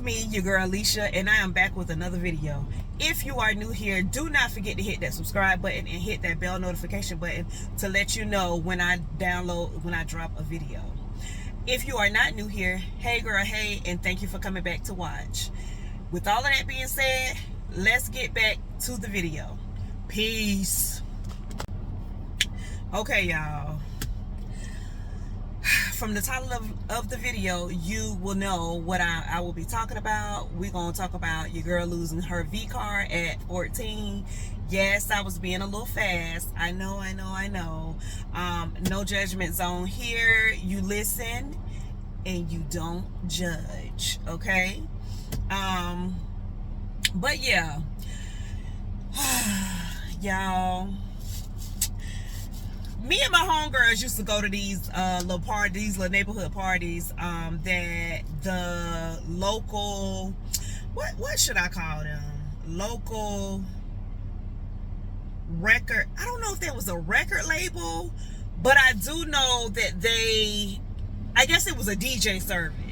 me, your girl LISHA, and I am back with another video. If you are new here, do not forget to hit that subscribe button and hit that bell notification button to let you know when I drop a video. If you are not new here, hey girl, hey, and thank you for coming back to watch. With all of that being said, let's get back to the video. Peace. Okay, y'all. From the title of the video, you will know what I will be talking about. We're going to talk about your girl losing her V card at 14. Yes, I was being a little fast. I know. No judgment zone here. You listen and you don't judge, okay? But yeah. Y'all, me and my homegirls used to go to these little parties, little neighborhood parties that the local, what should I call them? Local record, I don't know if that was a record label, but I do know that I guess it was a DJ service.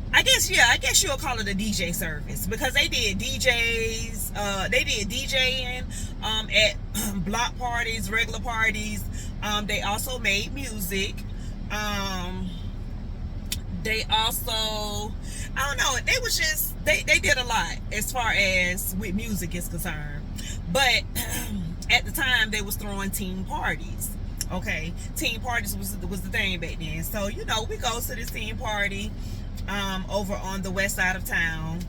I guess you'll call it a DJ service, because they did DJs, they did DJing at block parties, regular parties. They also made music. They also, I don't know, they was just, they did a lot as far as with music is concerned. But at the time, they was throwing teen parties. Okay, teen parties was the thing back then. So, you know, we go to this teen party over on the west side of town,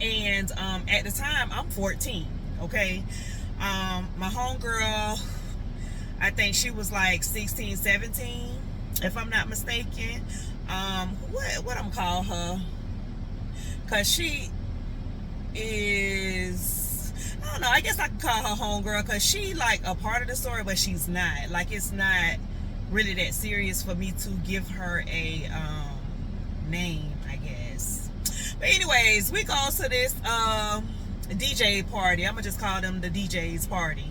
and at the time I'm 14. Okay, my homegirl, I think she was like 16, 17, if I'm not mistaken. What I'm call her, because she is, I don't know, I guess I could call her homegirl, because she like a part of the story, but she's not. Like, it's not really that serious for me to give her a name, I guess. But anyways, we go to this DJ party. I'm gonna just call them the DJ's party.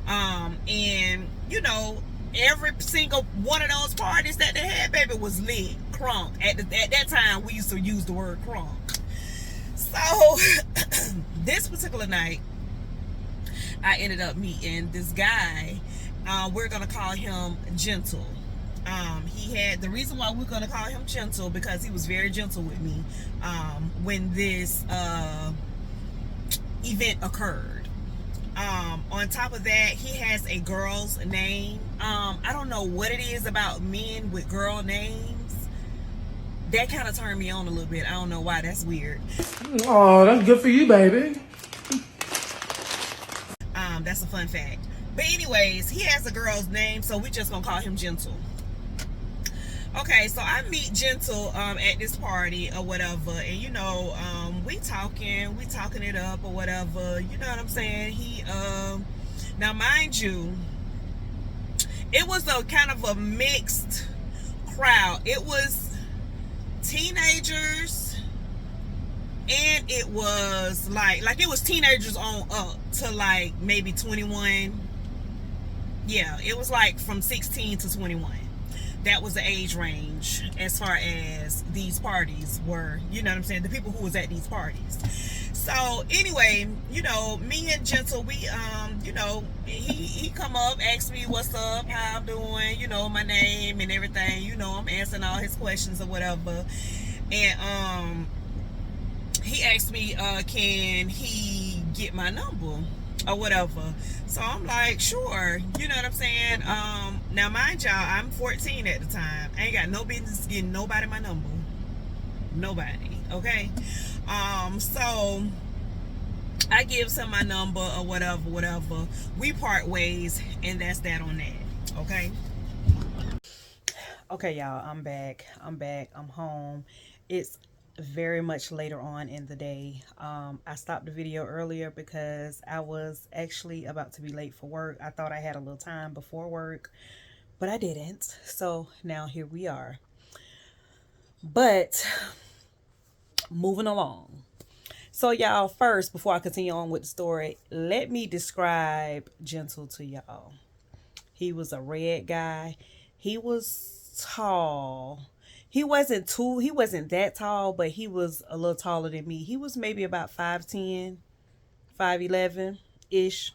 And you know, every single one of those parties that they had, baby, was lit, crunk. At that time, we used to use the word crunk. So this particular night, I ended up meeting this guy. We're gonna call him Gentle. He had, the reason why we're going to call him Gentle, because he was very gentle with me when this event occurred. On top of that, he has a girl's name. I don't know what it is about men with girl names. That kind of turned me on a little bit. I don't know why. That's weird. Oh, that's good for you, baby. That's a fun fact. But anyways, he has a girl's name, so we just going to call him Gentle. Okay, so I meet Gentle at this party or whatever, and you know, we talking it up or whatever, you know what I'm saying? He now mind you, it was a kind of a mixed crowd. It was teenagers, and it was like it was teenagers on up to like maybe 21. Yeah, it was like from 16 to 21. That was the age range as far as these parties were, you know what I'm saying, the people who was at these parties. So anyway, you know, me and Gentle, we you know, he come up, asked me what's up, how I'm doing, you know, my name and everything, you know, I'm answering all his questions or whatever. And he asked me can he get my number or whatever. So I'm like, sure, you know what I'm saying. Now mind y'all, I'm 14 at the time. I ain't got no business getting nobody my number. Nobody, okay? So I gives him my number or whatever. We part ways, and that's that on that, okay? Okay, y'all, I'm back. I'm home. It's very much later on in the day. I stopped the video earlier because I was actually about to be late for work. I thought I had a little time before work, but I didn't. So now here we are. But moving along. So y'all, first, before I continue on with the story, let me describe Gentle to y'all. He was a red guy. He was tall. he wasn't that tall, but he was a little taller than me. He was maybe about 5'10", 5'11" ish.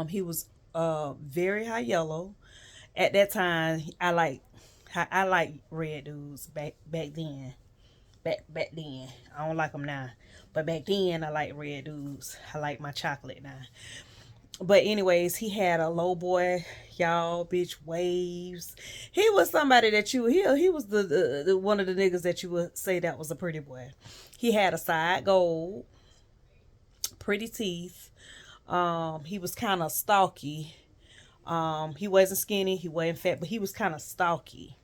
He was very high yellow. At that time, I like red dudes back then. Back then, I don't like them now, but back then I like red dudes. I like my chocolate now. But anyways, he had a low boy, y'all, bitch waves. He was somebody that he was the one of the niggas that you would say that was a pretty boy. He had a side gold, pretty teeth. He was kind of stalky. He wasn't skinny, he wasn't fat, but he was kind of stalky.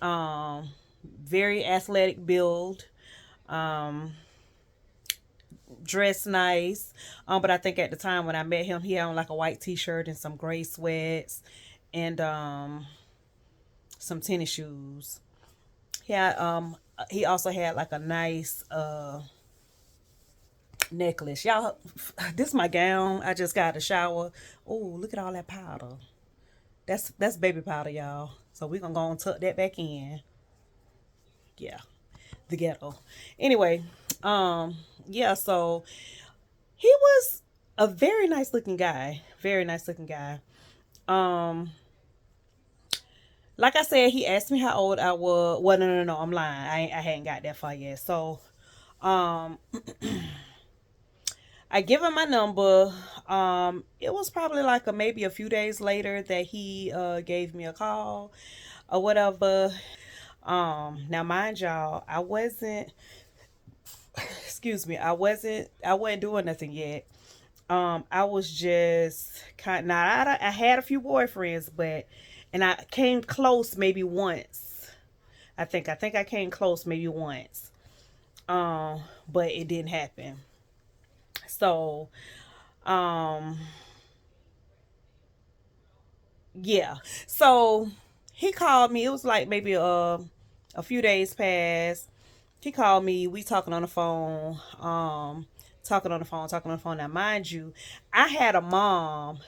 Um, Very athletic build. Um, Dressed nice. But I think at the time when I met him, he had on like a white t-shirt and some gray sweats and some tennis shoes. He also had like a nice necklace. Y'all, this is my gown. I just got out of the shower. Oh, look at all that powder. That's baby powder, y'all. So we gonna go and tuck that back in. Yeah, the ghetto. Anyway, yeah. So he was a very nice looking guy. Very nice looking guy. Um, like I said, he asked me how old I was. Well, no. I'm lying. I hadn't got that far yet. So, um, I give him my number. It was probably like maybe a few days later that he gave me a call or whatever. Now mind y'all, I wasn't. Excuse me. I wasn't doing nothing yet. I was just kind. Now I had a few boyfriends, but and I came close maybe once. I think I came close maybe once. But it didn't happen. So, um, yeah. So he called me. It was like maybe a few days past. He called me. We talking on the phone. Talking on the phone. Now, mind you, I had a mom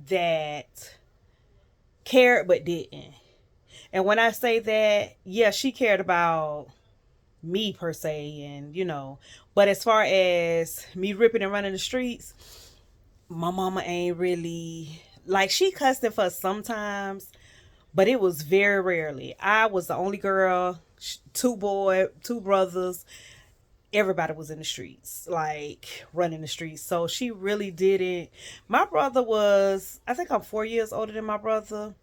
that cared but didn't. And when I say that, yeah, she cared about me per se, and but as far as me ripping and running the streets, my mama ain't really like she cussed at us sometimes, but it was very rarely. I was the only girl, two brothers. Everybody was in the streets, like running the streets. So she really didn't. My brother was, I think I'm 4 years older than my brother.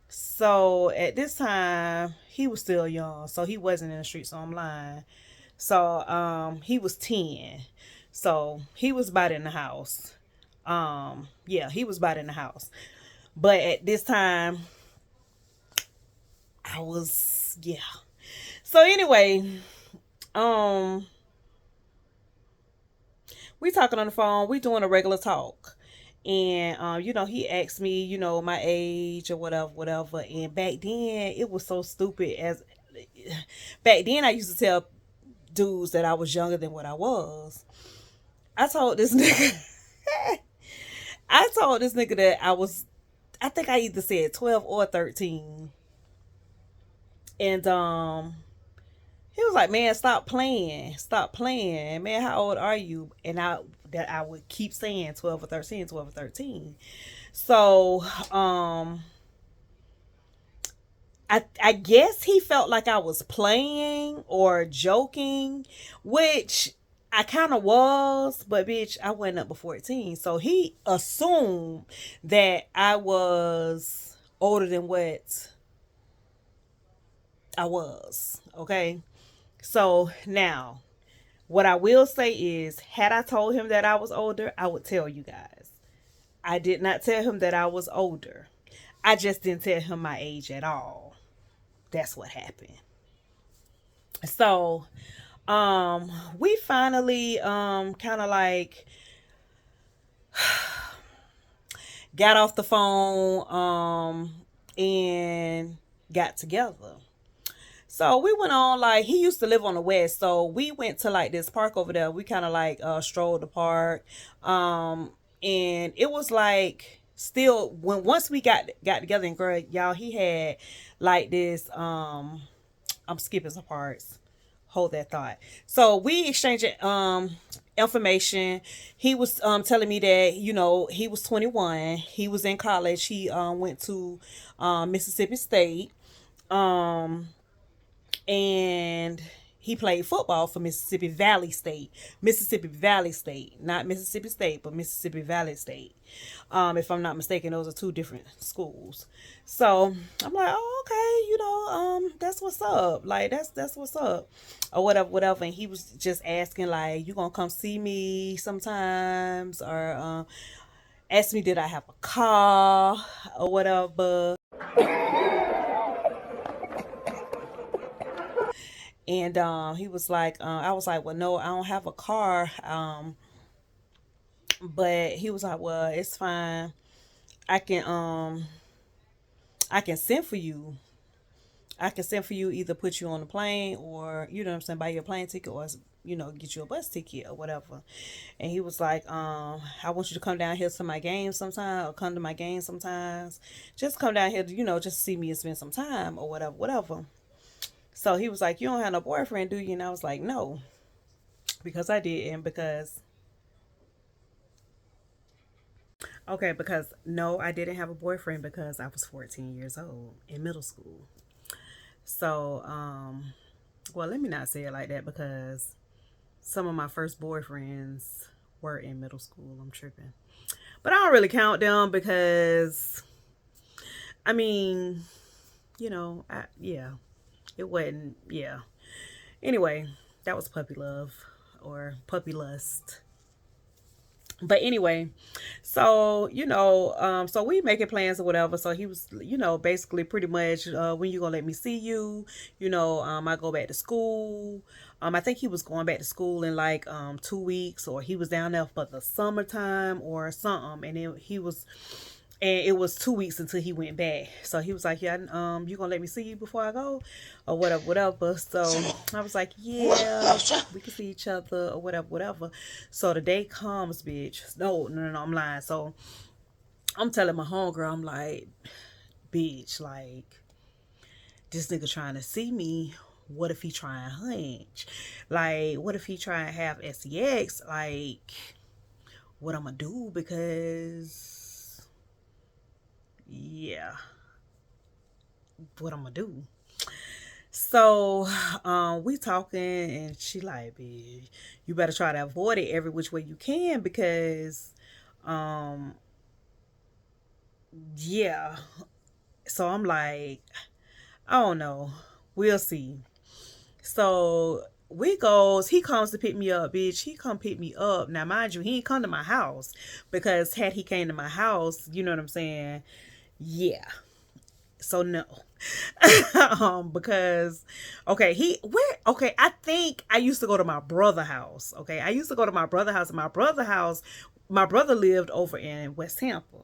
So at this time, he was still young. So he wasn't in the streets, so I'm lying. So he was 10. So he was about in the house. Yeah, he was about in the house. But at this time, I was, yeah. So anyway, um we talking on the phone, we doing a regular talk. And he asked me, my age or whatever. And back then it was so stupid as back then I used to tell dudes that I was younger than what I was. I told this nigga I told this nigga that I think I either said 12 or 13. And he was like, "Man, stop playing. Stop playing. Man, how old are you?" And I would keep saying 12 or 13, 12 or 13. So, I guess he felt like I was playing or joking, which I kind of was, but bitch, I went up to 14. So he assumed that I was older than what I was. Okay. So now, what I will say is, had I told him that I was older, I would tell you guys. I did not tell him that I was older. I just didn't tell him my age at all. That's what happened. So, we finally kind of like got off the phone and got together. So we went on, like, he used to live on the west, so we went to like this park over there. We kind of like strolled the park. And it was like still when once we got together, and girl, y'all, he had like this I'm skipping some parts. Hold that thought. So we exchanged information. He was telling me that, he was 21. He was in college. He went to Mississippi State. Um and he played football for Mississippi Valley State. Mississippi Valley State, not Mississippi State, but Mississippi Valley State. If I'm not mistaken, those are two different schools. So I'm like, oh, okay, that's what's up. Like that's what's up, or whatever, whatever. And he was just asking like, you gonna come see me sometimes, or asked me did I have a car or whatever. And he was like, I was like, well, no, I don't have a car. But he was like, well, it's fine. I can I can send for you. I can send for you, either put you on the plane, or you know what I'm saying, buy your plane ticket, or get you a bus ticket or whatever. And he was like, I want you to come down here to my game sometime, or come to my game sometimes. Just come down here to, just see me and spend some time or whatever, whatever. So he was like, you don't have no boyfriend, do you? And I was like, no, because I didn't. Because, okay, because no, I didn't have a boyfriend because I was 14 years old in middle school. So, well, let me not say it like that, because some of my first boyfriends were in middle school. I'm tripping. But I don't really count them because, I mean, yeah, it wasn't, yeah. Anyway, that was puppy love or puppy lust. But anyway, so so we making plans or whatever. So he was, basically pretty much, when you gonna let me see you? I go back to school. I think he was going back to school in like 2 weeks, or he was down there for the summertime or something. And then it was 2 weeks until he went back. So he was like, yeah, you gonna let me see you before I go, or whatever, whatever. So I was like, yeah, we can see each other or whatever, whatever. So the day comes, bitch. No, no, no, no, I'm lying. So I'm telling my homegirl, I'm like, bitch, like, this nigga trying to see me. What if he try and hunch? Like, what if he try and have sex? Like, what I'm gonna do? Because, yeah, what I'm gonna do? So, we talking, and she like, "Bitch, you better try to avoid it every which way you can, because, um, yeah." So I'm like, I don't know. We'll see. So he comes to pick me up, bitch. He come pick me up. Now, mind you, he ain't come to my house, because had he came to my house, you know what I'm saying? Yeah. So no. Because okay, I think I used to go to my brother house. Okay, I used to go to my brother house, and my brother lived over in West Tampa.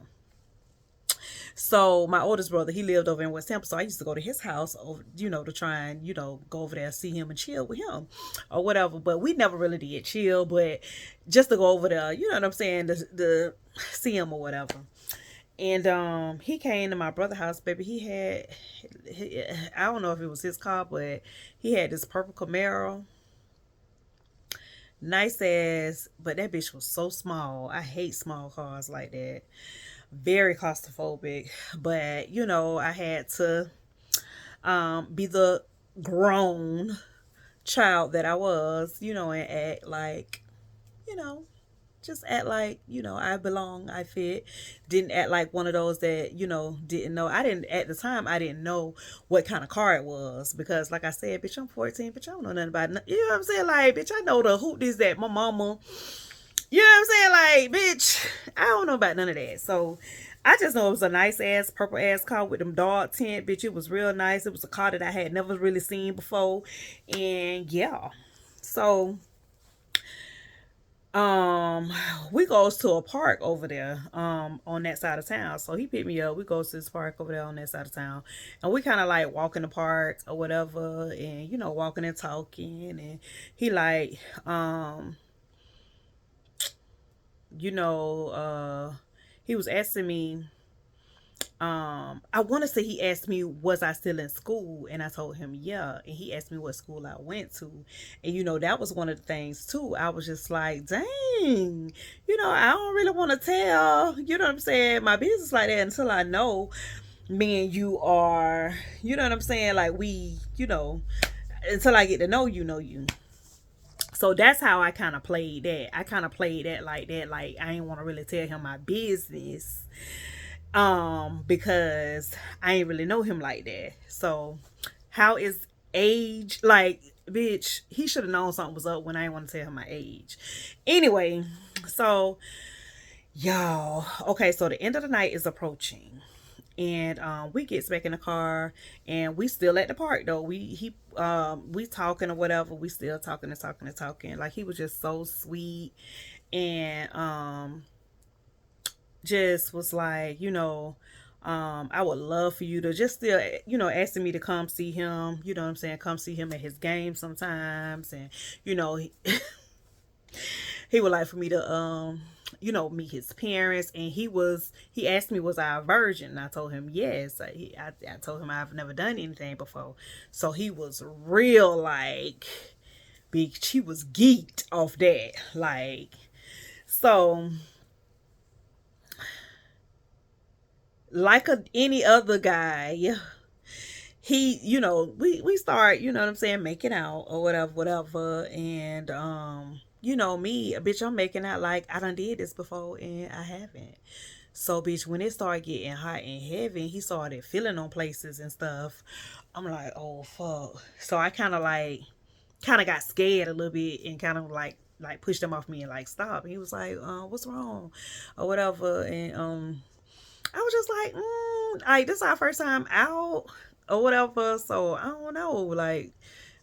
So my oldest brother, he lived over in West Tampa. So I used to go to his house over, to try and, go over there, see him and chill with him or whatever. But we never really did chill, but just to go over there, you know what I'm saying, to see him or whatever. And he came to my brother's house, baby. I don't know if it was his car, but he had this purple Camaro. Nice ass, but that bitch was so small. I hate small cars like that. Very claustrophobic. But, I had to be the grown child that I was, and act like, you know, just act like, I belong, I fit. Didn't act like one of those that, didn't know. I didn't, at the time, I didn't know what kind of car it was, because like I said, bitch, I'm 14, bitch, I don't know nothing about it. You know what I'm saying? Like, bitch, I know the hoop is that my mama, you know what I'm saying? Like, bitch, I don't know about none of that. So I just know it was a nice ass purple ass car with them dog tint, bitch. It was real nice. It was a car that I had never really seen before. And yeah. So um we goes to a park over there on that side of town. So he picked me up, we go to this park over there on that side of town, and we kind of like walk in the park or whatever, and walking and talking. And he like you know he was asking me, I want to say he asked me, was I still in school? And I told him, yeah. And he asked me what school I went to. And, that was one of the things, too. I was just like, dang, I don't really want to tell, what I'm saying, my business like that until I know me and you are, you know what I'm saying? Like, until I get to know you. So that's how I kind of played that. I kind of played that. Like, I didn't want to really tell him my business because I ain't really know him like that. So how is age, like, bitch, he should have known something was up when I didn't want to tell him my age. Anyway, so y'all, okay, so the end of the night is approaching, and we gets back in the car, and we still at the park though. We talking or whatever. We still talking and talking and talking. Like, he was just so sweet, and just was like, I would love for you to just still, asking me to come see him. You know what I'm saying? Come see him at his game sometimes, and he would like for me to meet his parents. And he asked me, was I a virgin? And I told him yes. I told him I've never done anything before. So he was real, like, big. He was geeked off that, like. So, like any other guy, he, we start, you know what I'm saying, making out or whatever. And me, bitch, I'm making out like I done did this before and I haven't. So, bitch, when it started getting hot and heavy, he started feeling on places and stuff. I'm like, oh fuck. So I kind of got scared a little bit and kind of like pushed him off me and like stop. And he was like, what's wrong or whatever. And I was just like, this is our first time out or whatever. So I don't know. Like,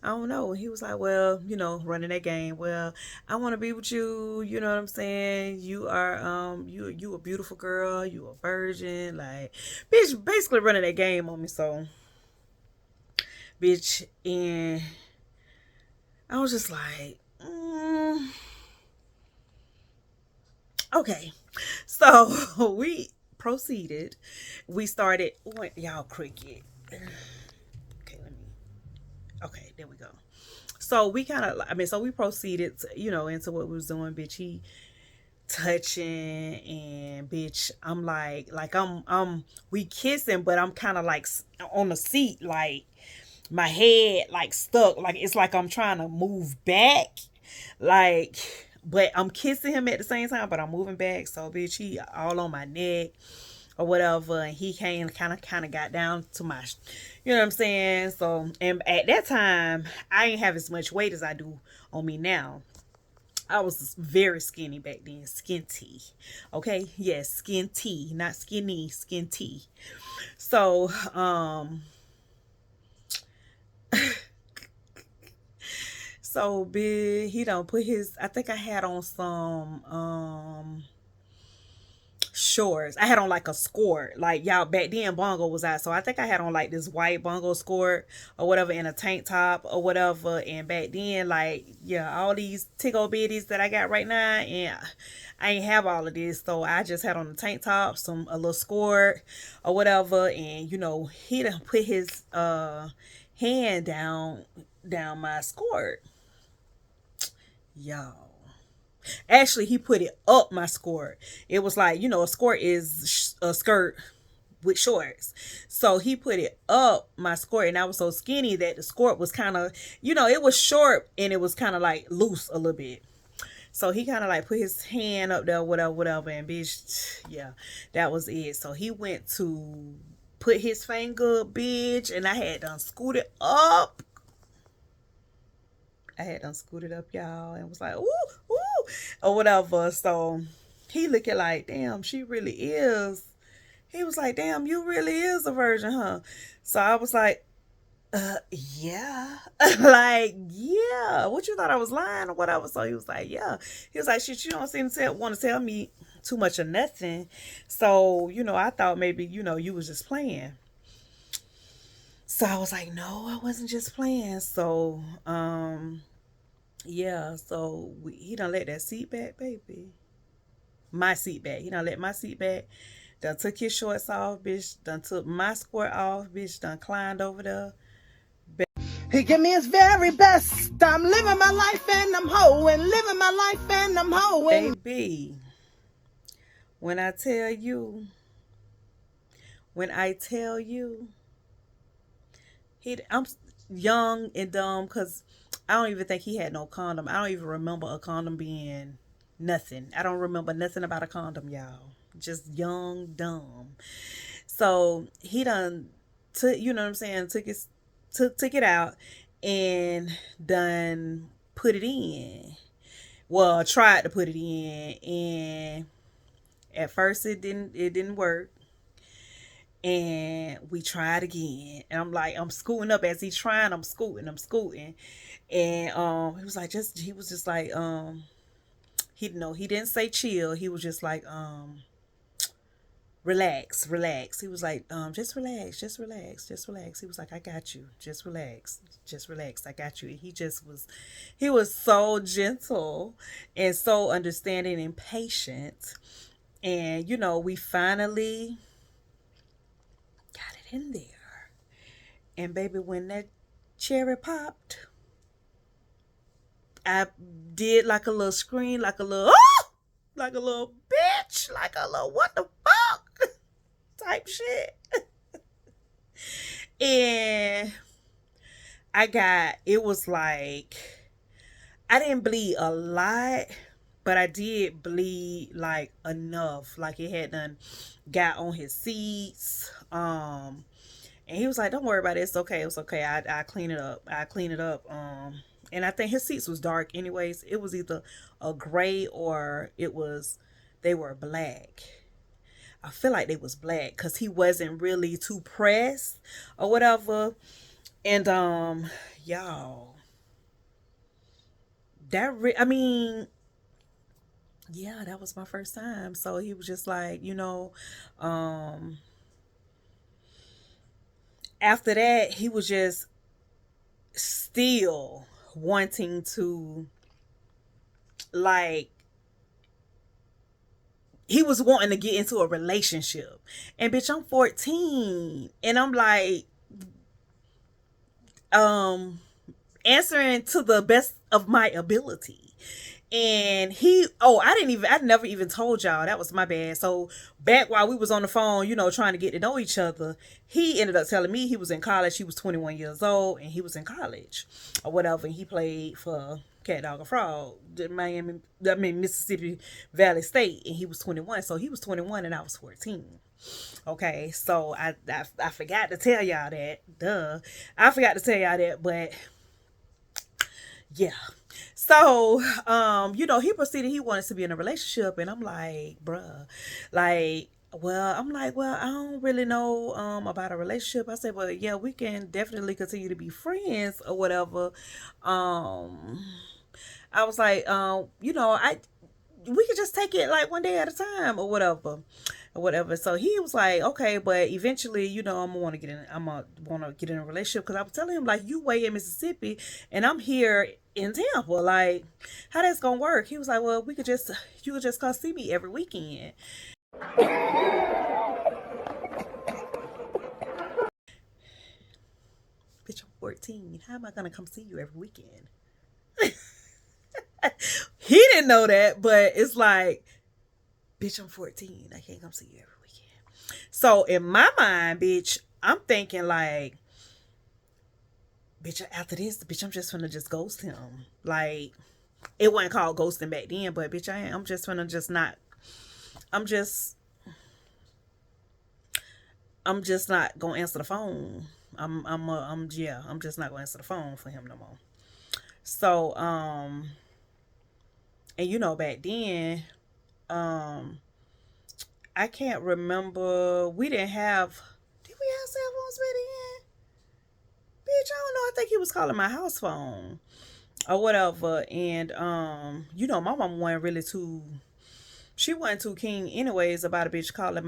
I don't know. He was like, well, running that game. Well, I want to be with you. You know what I'm saying? You are, you a beautiful girl. You a virgin. Like, bitch, basically running that game on me. So, bitch, and I was just like, okay. So we proceeded. We started. What, y'all, cricket. Okay, okay, there we go. So we kind of, so we proceeded, into what we was doing, bitch. He touching, and bitch, I'm like we kissing, but I'm kind of like on the seat, like my head like stuck, like it's like I'm trying to move back, like, but I'm kissing him at the same time, but I'm moving back. So bitch, he all on my neck or whatever, and he came kind of got down to my, you know what I'm saying. So, and at that time I didn't have as much weight as I do on me now. I was very skinny back then, skinty. Okay, yes, skinty, not skinny, skinty. So, so big. He don't put his. I think I had on some shorts. I had on like a skirt. Like, y'all, back then bongo was out, so I think I had on like this white bongo skirt or whatever, and a tank top or whatever. And back then, like, yeah, all these tickle bitties that I got right now, and I ain't have all of this, so I just had on a tank top, a little skirt or whatever. And he done put his hand down my skirt, y'all. Actually, he put it up my skirt. It was like, a skirt is a skirt with shorts. So he put it up my skirt, and I was so skinny that the skirt was kind of, it was short and it was kind of like loose a little bit. So he kind of like put his hand up there, whatever, and bitch, yeah, that was it. So he went to put his finger, bitch, and I had done scooted up. Y'all, and was like, ooh, ooh, or whatever. So he looking like, damn, she really is. He was like, damn, you really is a virgin, huh? So I was like, yeah. Like, yeah. What, you thought I was lying or whatever? So he was like, yeah. He was like, shit, you don't seem to want to tell me too much of nothing. So, I thought maybe, you was just playing. So I was like, no, I wasn't just playing. So, yeah, so he done let that seat back, baby. my seat back. He done let my seat back. Done took his shorts off, bitch. Done took my skirt off, bitch. Done climbed over there. He give me his very best. I'm living my life and I'm hoeing. Living my life and I'm hoeing. Baby, when I tell you, I'm young and dumb because I don't even think he had no condom. I don't even remember a condom being nothing. I don't remember nothing about a condom, y'all. Just young, dumb. So he done took, you know what I'm saying, took it out and done put it in. Well, tried to put it in, and at first it didn't work. And we tried again, and I'm scooting up as he's trying. I'm scooting, and he was just like he didn't say chill. He was just like relax. He was like just relax. He was like, I got you. Just relax. I got you. And he was so gentle and so understanding and patient. And we finally got it in there. And baby, when that cherry popped, I did like a little scream, like a little like a little bitch, like a little what the fuck type shit. And it was like, I didn't bleed a lot, but I did bleed like enough. Like it had done got on his seats. And he was like, don't worry about it. It's okay. I clean it up. And I think his seats was dark anyways. It was either a gray or they were black. I feel like they was black because he wasn't really too pressed or whatever. And y'all, I mean, yeah, that was my first time. So he was just like, after that, he was just still wanting to, like, he was wanting to get into a relationship. And bitch, I'm 14. And I'm like, answering to the best of my ability. And I never even told y'all. That was my bad. So back while we was on the phone, trying to get to know each other, he ended up telling me he was in college. He was 21 years old and he was in college or whatever. And he played for Cat Dog and Frog, Mississippi Valley State, and he was 21. So he was 21 and I was 14. Okay, so I forgot to tell y'all that. Duh. I forgot to tell y'all that, but yeah. So, he proceeded, he wanted to be in a relationship, and I'm like, bruh, like, well, I don't really know about a relationship. I said, well, yeah, we can definitely continue to be friends or whatever. I was like, we could just take it like one day at a time or whatever. So he was like, okay, but eventually, I'm gonna want to get in a relationship, because I was telling him, like, you way in Mississippi and I'm here in Tampa, like, how that's gonna work? He was like, well, you could just come see me every weekend. Bitch, I'm 14. How am I gonna come see you every weekend? He didn't know that, but it's like, bitch, I'm 14. I can't come see you every weekend. So in my mind, bitch, I'm thinking like, bitch, after this, bitch, I'm just gonna just ghost him. Like, it wasn't called ghosting back then, but bitch, I'm just gonna just not. I'm just not gonna answer the phone. I'm just not gonna answer the phone for him no more. So and back then, I can't remember. We didn't have. Did we have cell phones back then? Bitch, I don't know. I think he was calling my house phone or whatever. And my mom wasn't really too. She wasn't too keen, anyways, about a bitch calling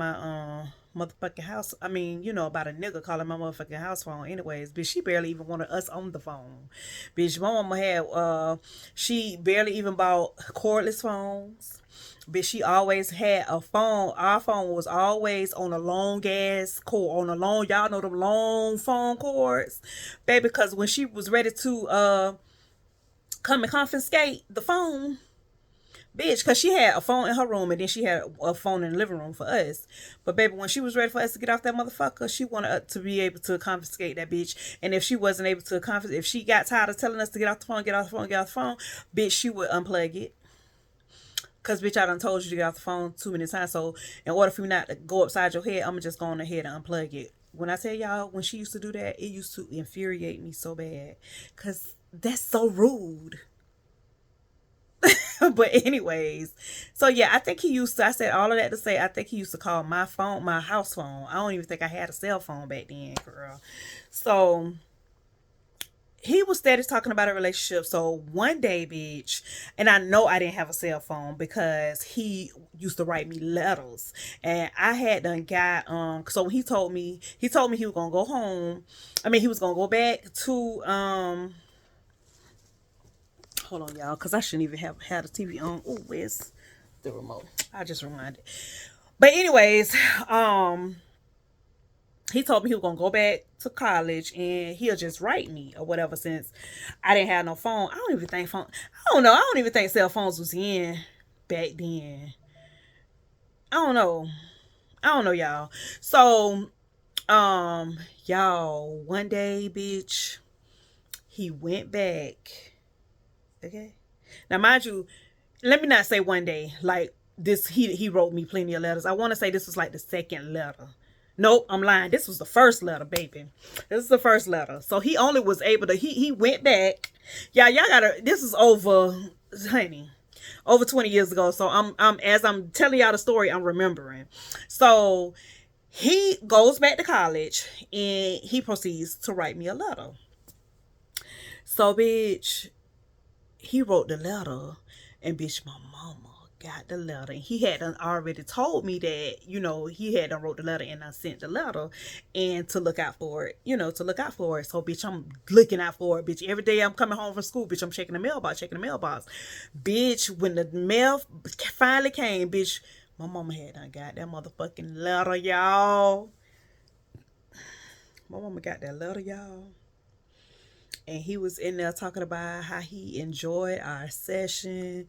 motherfucking house. I mean, you know, about a nigga calling my motherfucking house phone anyways. Bitch, she barely even wanted us on the phone. Bitch, my mama had she barely even bought cordless phones. Bitch, she always had a phone. Our phone was always on a long ass cord, on a long, y'all know them long phone cords, baby. Because when she was ready to come and confiscate the phone, bitch, because she had a phone in her room and then she had a phone in the living room for us. But baby, when she was ready for us to get off that motherfucker, she wanted us to be able to confiscate that bitch. And if she wasn't able to confiscate, if she got tired of telling us to get off the phone, get off the phone, get off the phone, bitch, she would unplug it. Cause bitch, I done told you to get off the phone too many times. So in order for you not to go upside your head, I'ma just go on ahead and unplug it. When I tell y'all, when she used to do that, it used to infuriate me so bad. Cause that's so rude. But anyways, so yeah, I think he used to, I said all of that to say, I think he used to call my phone my house phone. I don't even think I had a cell phone back then, girl. So he was steady talking about a relationship. So one day, bitch, and I know I didn't have a cell phone because he used to write me letters, and I had done got so when he told me he was gonna go home. I mean, he was gonna go back to hold on, y'all, because I shouldn't even have had a TV on. Oh, where's the remote? I just reminded. But anyways, he told me he was gonna go back to college and he'll just write me or whatever. Since I didn't have no phone, I don't even think phone. I don't know. I don't even think cell phones was in back then. I don't know. I don't know, y'all. So, y'all, one day, bitch, he went back. Okay. Now, mind you, let me not say one day. Like this, he wrote me plenty of letters. I want to say this was like the second letter. Nope, I'm lying. This was the first letter, baby. This is the first letter. So he only was able to. He went back. Yeah, y'all gotta. This is over, honey, over 20 years ago. So I'm as I'm telling y'all the story, I'm remembering. So he goes back to college and he proceeds to write me a letter. So bitch, he wrote the letter, and bitch, my mama got the letter, and he had already told me that, you know, he had wrote the letter and I sent the letter, and to look out for it, you know, to look out for it. So bitch, I'm looking out for it, bitch. Every day I'm coming home from school, bitch, I'm checking the mailbox, bitch. When the mail finally came, bitch, my mama had done got that motherfucking letter, y'all. My mama got that letter, y'all. And he was in there talking about how he enjoyed our session,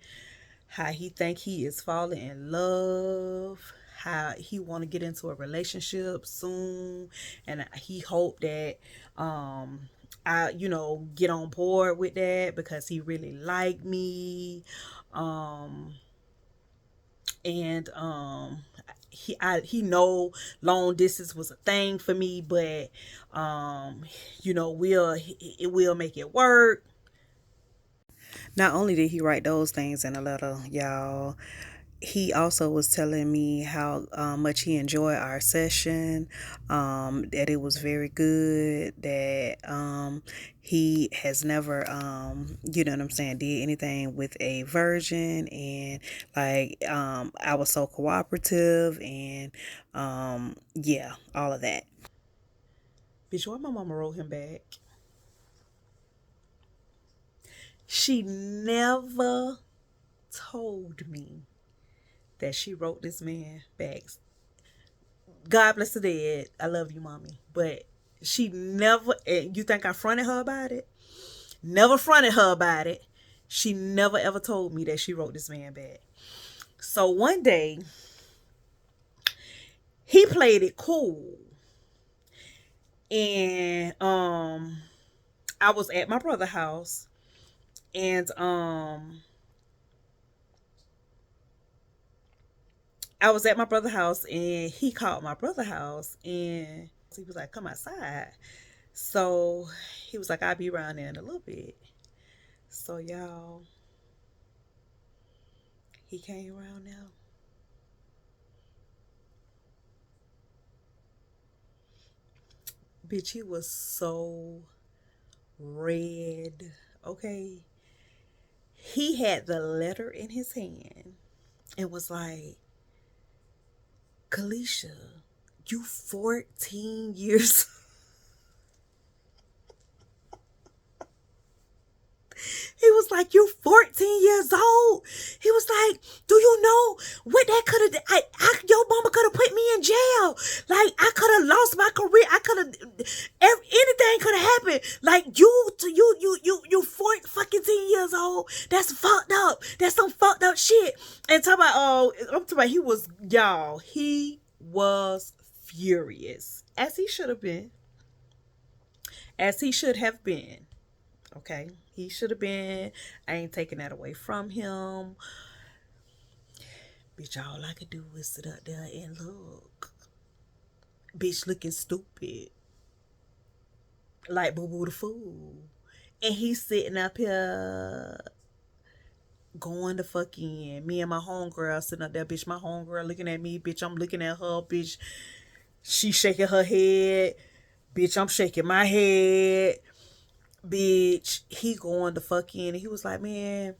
how he think he is falling in love, how he want to get into a relationship soon, and he hope that I, you know, get on board with that because he really liked me. And he know long distance was a thing for me, but you know, it will make it work. Not only did he write those things in a letter, y'all, he also was telling me how much he enjoyed our session, that it was very good, that he has never, you know what I'm saying, did anything with a virgin, and like I was so cooperative, and yeah, all of that. Bitch, why my mama wrote him back? She never told me that she wrote this man back. God bless the dead. I love you, mommy. But she never, you think I fronted her about it? Never fronted her about it. She never ever told me that she wrote this man back. So one day, he played it cool. And I was at my brother's house, and I was at my brother's house, and he called my brother's house, and he was like, "Come outside." So he was like, "I'll be around there in a little bit." So y'all, he came around now. Bitch, he was so red. Okay. He had the letter in his hand and was like, "Kalisha, You 14 years. He was like, you 14 years old. He was like, do you know what that could have, your mama could have put me in jail. Like, I could have lost my career. I could have, anything could have happened. Like, you 14 years old. That's fucked up. That's some fucked up shit. And talking about, I'm talking about, he was furious. As he should have been. As he should have been. Okay, he should have been. I ain't taking that away from him. Bitch, all I could do was sit up there and look. Bitch looking stupid. Like Boo Boo the Fool. And he's sitting up here going to fuck in. Me and my homegirl sitting up there, bitch. My homegirl looking at me, bitch. I'm looking at her, bitch. She shaking her head. Bitch, I'm shaking my head. Bitch, he going to fuck in, and he was like, man,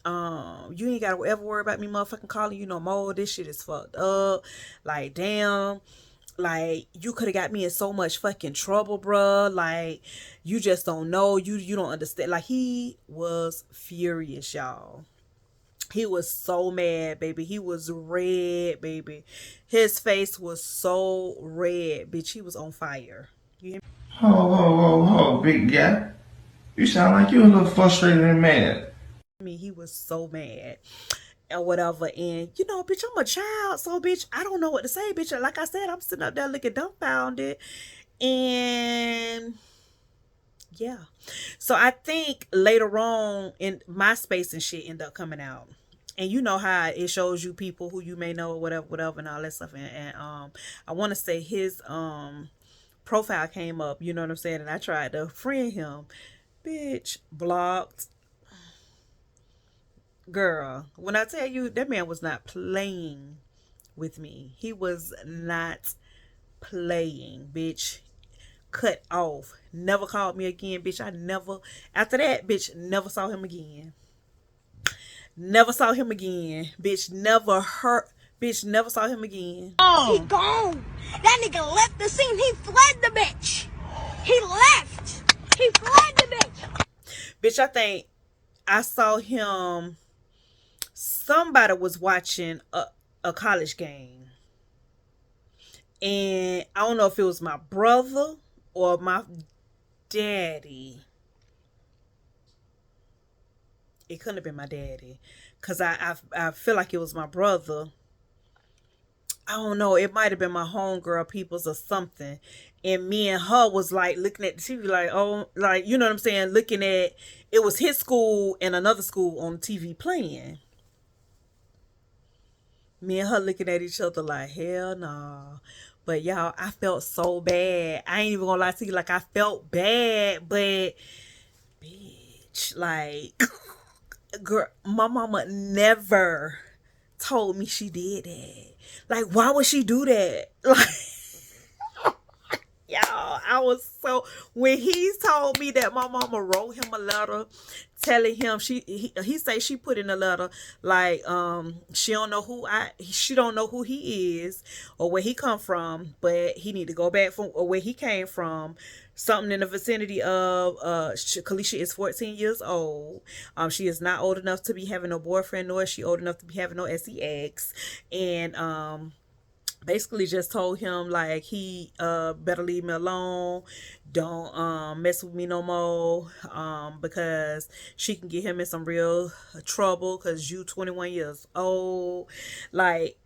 you ain't gotta ever worry about me motherfucking calling you no more. This shit is fucked up. Like, damn, like, you could have got me in so much fucking trouble, bruh. Like, you just don't know. You don't understand. Like, he was furious, y'all. He was so mad, baby. He was red, baby. His face was so red, bitch. He was on fire. You hear me? Ho, big guy. You sound like you're a little frustrated and mad. I mean, he was so mad or whatever. And, you know, bitch, I'm a child. So, bitch, I don't know what to say, bitch. Like I said, I'm sitting up there looking dumbfounded. And, yeah. So, I think later on in MySpace and shit end up coming out. And you know how it shows you people who you may know or whatever, and all that stuff. And I want to say his profile came up, you know what I'm saying? And I tried to friend him. Bitch, blocked. Girl, when I tell you, that man was not playing with me. He was not playing, bitch. Cut off. Never called me again, bitch. After that, bitch, never saw him again. Never saw him again. Bitch, never saw him again. He gone. That nigga left the scene. He fled the bitch. He left. He fled the bitch. Bitch, I think I saw him. Somebody was watching a college game. And I don't know if it was my brother or my daddy. It couldn't have been my daddy. Because I feel like it was my brother. I don't know. It might have been my homegirl peoples or something. And me and her was like looking at the TV like, oh, like, you know what I'm saying? Looking at, it was his school and another school on TV playing. Me and her looking at each other like, hell nah. But y'all, I felt so bad. I ain't even gonna lie to you. Like, I felt bad, but bitch, like, girl, my mama never told me she did that. Like, why would she do that? Like, y'all, I was so, when he told me that my mama wrote him a letter telling him he say she put in a letter like she don't know who he is or where he come from, but he need to go back from or where he came from. Something in the vicinity of Kalisha is 14 years old. She is not old enough to be having no boyfriend, nor is she old enough to be having no sex. And basically just told him like he better leave me alone, don't mess with me no more, because she can get him in some real trouble because you 21 years old. Like,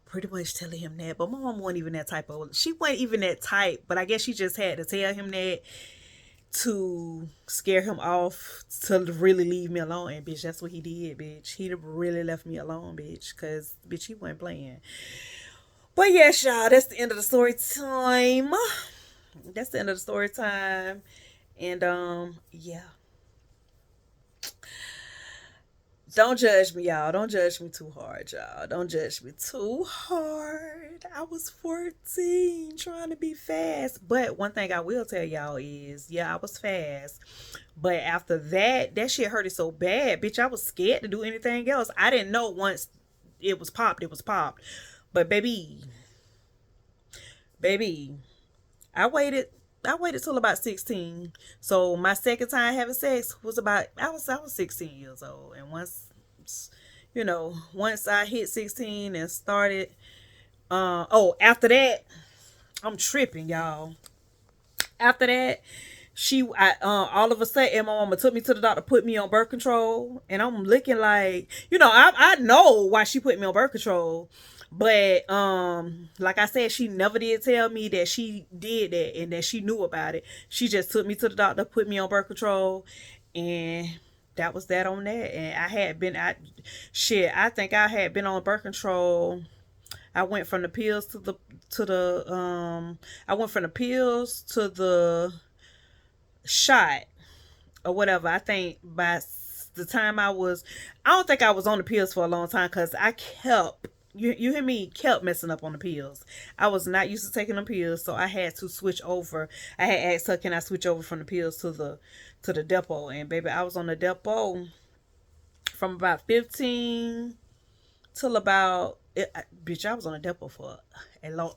pretty much telling him that. But my mom wasn't even that type of, she wasn't even that type, but I guess she just had to tell him that to scare him off to really leave me alone. And bitch, that's what he did, bitch. He really left me alone, bitch, because bitch, he wasn't playing. But yes, y'all, that's the end of the story time. That's the end of the story time. And yeah. Don't judge me, y'all. Don't judge me too hard, y'all. Don't judge me too hard. I was 14 trying to be fast. But one thing I will tell y'all is, yeah, I was fast. But after that, that shit hurted so bad, bitch, I was scared to do anything else. I didn't know once it was popped, it was popped. But baby, Baby, I waited till about 16. So my second time having sex was about I was 16 years old. And once I hit 16 and started after that, I'm tripping, y'all. After that, all of a sudden my mama took me to the doctor, put me on birth control, and I'm looking like, I know why she put me on birth control. But like I said, she never did tell me that she did that and that she knew about it. She just took me to the doctor, put me on birth control, and that was that on that. And I think I had been on birth control. I went from the pills to the shot or whatever. I think by the time I don't think I was on the pills for a long time, because I kept, you hear me, kept messing up on the pills. I was not used to taking the pills, so I had to switch over. I had asked her, can I switch over from the pills to the depot? And baby, I was on the depot from about 15 till about bitch, I was on a depot for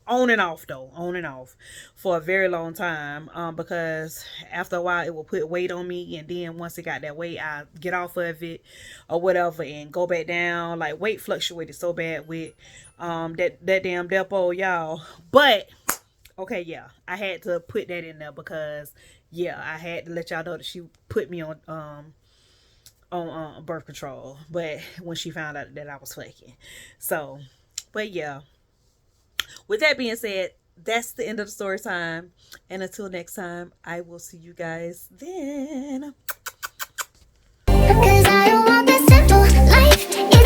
on and off for a very long time, because after a while it would put weight on me, and then once it got that weight, I get off of it or whatever and go back down. Like, weight fluctuated so bad with that damn depot, y'all. But okay, yeah, I had to put that in there because I had to let y'all know that she put me on birth control, but when she found out that I was fucking. So, but yeah, with that being said, that's the end of the story time, and until next time, I will see you guys then. Because I don't want this simple life.